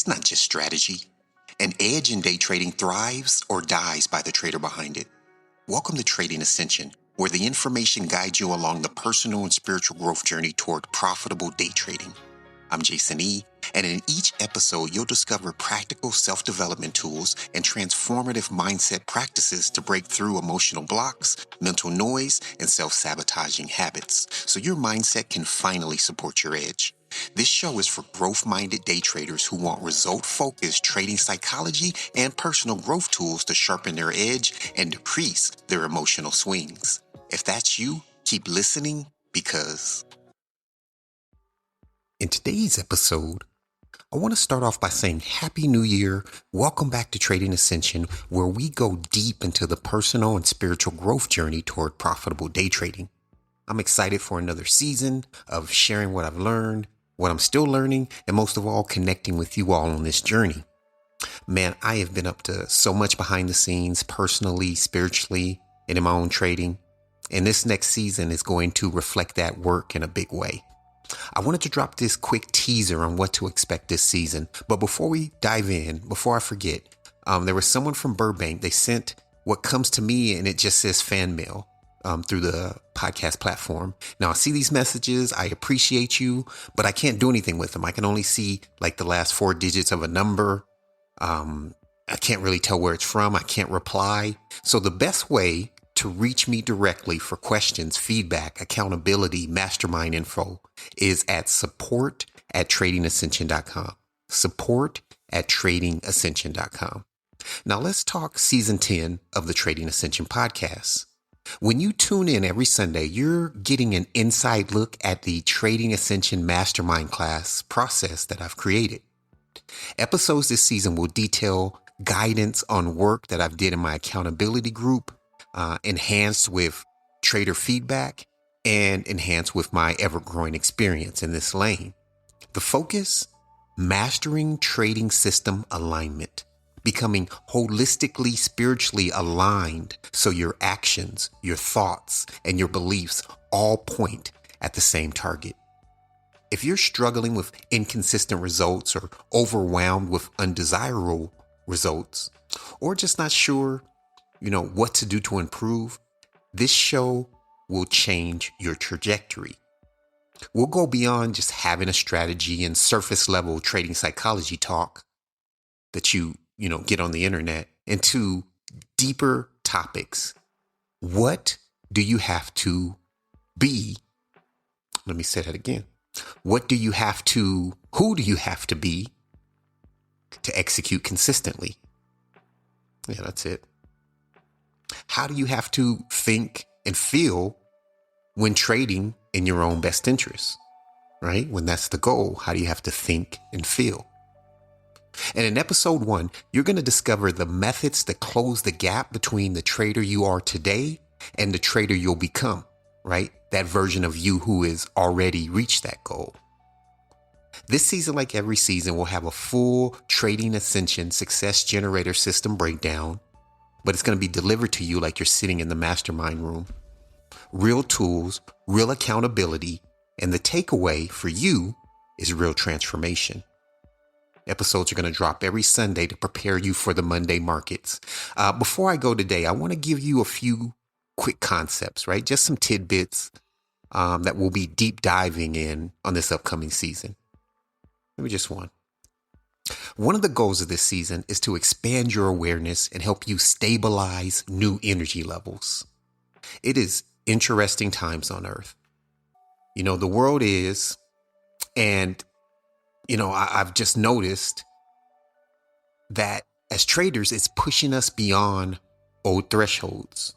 It's not just strategy. An edge in day trading thrives or dies by the trader behind it. Welcome to Trading Ascension, where the information guides you along the personal and spiritual growth journey toward profitable day trading. I'm Jason E., and in each episode, you'll discover practical self-development tools and transformative mindset practices to break through emotional blocks, mental noise, and self-sabotaging habits, so your mindset can finally support your edge. This show is for growth-minded day traders who want result-focused trading psychology and personal growth tools to sharpen their edge and decrease their emotional swings. If that's you, keep listening because... In today's episode, I want to start off by saying Happy New Year. Welcome back to Trading Ascension, where we go deep into the personal and spiritual growth journey toward profitable day trading. I'm excited for another season of sharing what I've learned, what I'm still learning, and most of all, connecting with you all on this journey. Man, I have been up to so much behind the scenes, personally, spiritually, and in my own trading. And this next season is going to reflect that work in a big way. I wanted to drop this quick teaser on what to expect this season. But before we dive in, before I forget, there was someone from Burbank. They sent what comes to me and it just says fan mail through the podcast platform. Now I see these messages. I appreciate you, but I can't do anything with them. I can only see like the last 4 digits of a number. I can't really tell where it's from. I can't reply. So the best way to reach me directly for questions, feedback, accountability, mastermind info is at support@tradingascension.com. Support@tradingascension.com. Now let's talk season 10 of the Trading Ascension podcast. When you tune in every Sunday, you're getting an inside look at the Trading Ascension Mastermind Class process that I've created. Episodes this season will detail guidance on work that I've did in my accountability group, enhanced with trader feedback, and enhanced with my ever-growing experience in this lane. The focus: mastering trading system alignment, becoming holistically spiritually aligned so your actions, your thoughts, and your beliefs all point at the same target. If you're struggling with inconsistent results or overwhelmed with undesirable results, or just not sure what to do to improve, this show will change your trajectory. We'll go beyond just having a strategy and surface level trading psychology talk that you get on the internet into deeper topics. What do you have to be? Let me say that again. Who do you have to be to execute consistently? Yeah, that's it. How do you have to think and feel when trading in your own best interest, right? When that's the goal, how do you have to think and feel? And in episode 1, you're going to discover the methods that close the gap between the trader you are today and the trader you'll become, right? That version of you who has already reached that goal. This season, like every season, will have a full Trading Ascension Success Generator System breakdown, but it's going to be delivered to you like you're sitting in the mastermind room. Real tools, real accountability, and the takeaway for you is real transformation. Episodes are going to drop every Sunday to prepare you for the Monday markets. Before I go today, I want to give you a few quick concepts, right? Just some tidbits that we'll be deep diving in on this upcoming season. Maybe just one. One of the goals of this season is to expand your awareness and help you stabilize new energy levels. It is interesting times on Earth. The world is, and, I've just noticed that as traders, it's pushing us beyond old thresholds.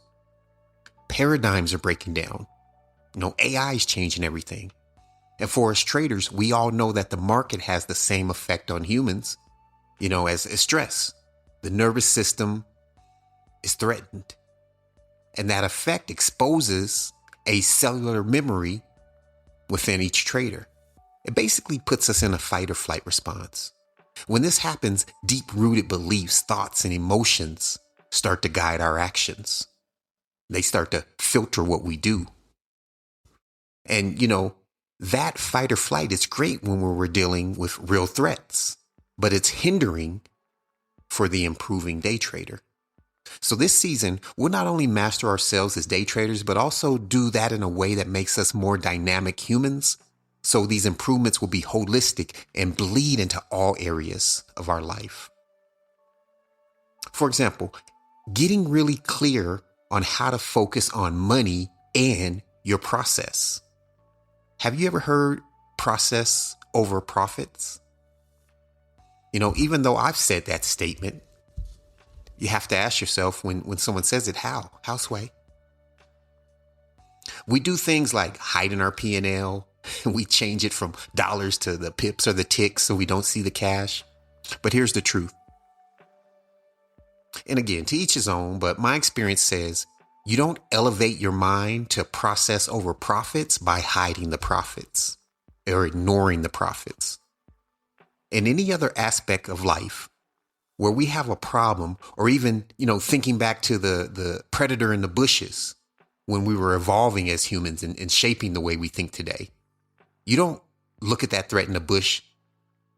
Paradigms are breaking down. AI is changing everything. And for us traders, we all know that the market has the same effect on humans, as stress. The nervous system is threatened. And that effect exposes a cellular memory within each trader. It basically puts us in a fight or flight response. When this happens, deep-rooted beliefs, thoughts, and emotions start to guide our actions. They start to filter what we do. And, that fight or flight is great when we're dealing with real threats. but it's hindering for the improving day trader. So this season, we'll not only master ourselves as day traders, but also do that in a way that makes us more dynamic humans. So these improvements will be holistic and bleed into all areas of our life. For example, getting really clear on how to focus on money and your process. Have you ever heard process over profits? Even though I've said that statement, you have to ask yourself when someone says it, how? How, Sway? We do things like hiding our P&L. We change it from dollars to the pips or the ticks so we don't see the cash. But here's the truth. And again, to each his own, but my experience says you don't elevate your mind to process over profits by hiding the profits or ignoring the profits. In any other aspect of life where we have a problem, or even, thinking back to the predator in the bushes when we were evolving as humans and shaping the way we think today, you don't look at that threat in the bush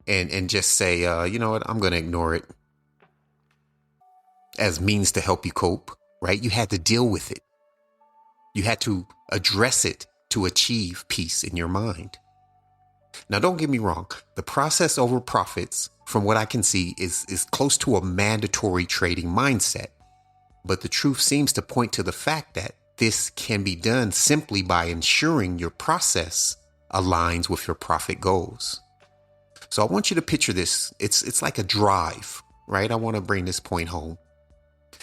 and just say, you know what, I'm going to ignore it as means to help you cope, right? You had to deal with it. You had to address it to achieve peace in your mind. Now, don't get me wrong. The process over profits, from what I can see, is close to a mandatory trading mindset. But the truth seems to point to the fact that this can be done simply by ensuring your process aligns with your profit goals. So I want you to picture this. It's like a drive, right? I want to bring this point home.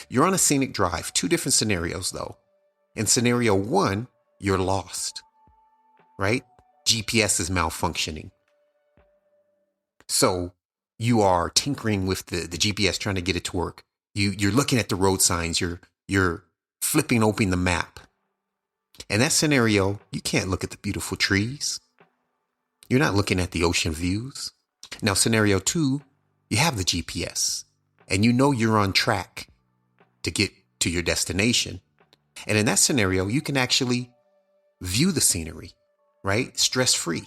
You're on a scenic drive, two different scenarios though. In scenario one, you're lost, right? GPS is malfunctioning. So you are tinkering with the GPS, trying to get it to work. You're looking at the road signs. You're flipping open the map. In that scenario, you can't look at the beautiful trees. You're not looking at the ocean views. Now, scenario two, you have the GPS and you're on track to get to your destination. And in that scenario, you can actually view the scenery, right? Stress-free.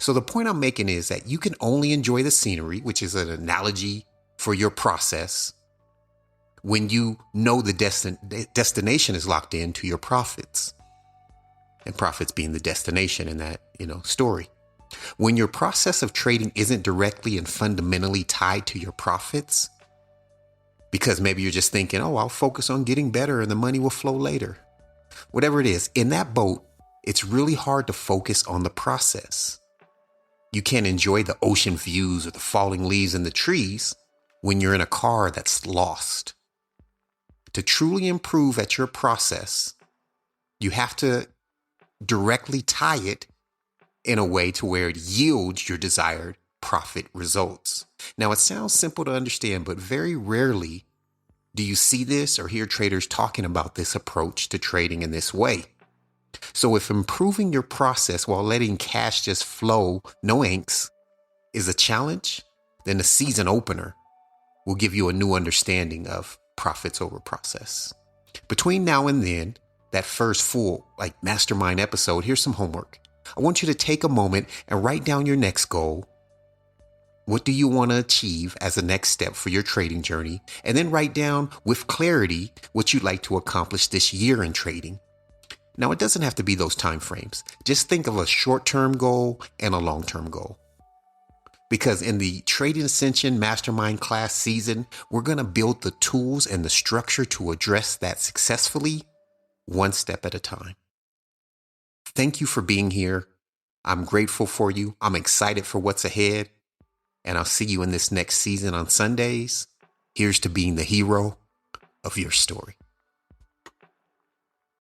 So the point I'm making is that you can only enjoy the scenery, which is an analogy for your process, when you know the destination is locked into your profits, and profits being the destination in that, story. When your process of trading isn't directly and fundamentally tied to your profits, because maybe you're just thinking, I'll focus on getting better and the money will flow later. Whatever it is, in that boat, it's really hard to focus on the process. You can't enjoy the ocean views or the falling leaves in the trees when you're in a car that's lost. To truly improve at your process, you have to directly tie it in a way to where it yields your desired profit results. Now, it sounds simple to understand, but very rarely do you see this or hear traders talking about this approach to trading in this way. So if improving your process while letting cash just flow, no angst, is a challenge, then the season opener will give you a new understanding of profits over process. Between now and then, that first full mastermind episode, here's some homework. I want you to take a moment and write down your next goal. What do you want to achieve as the next step for your trading journey? And then write down with clarity what you'd like to accomplish this year in trading. Now, it doesn't have to be those time frames. Just think of a short-term goal and a long-term goal. Because in the Trading Ascension Mastermind Class season, we're going to build the tools and the structure to address that successfully, one step at a time. Thank you for being here. I'm grateful for you. I'm excited for what's ahead. And I'll see you in this next season on Sundays. Here's to being the hero of your story.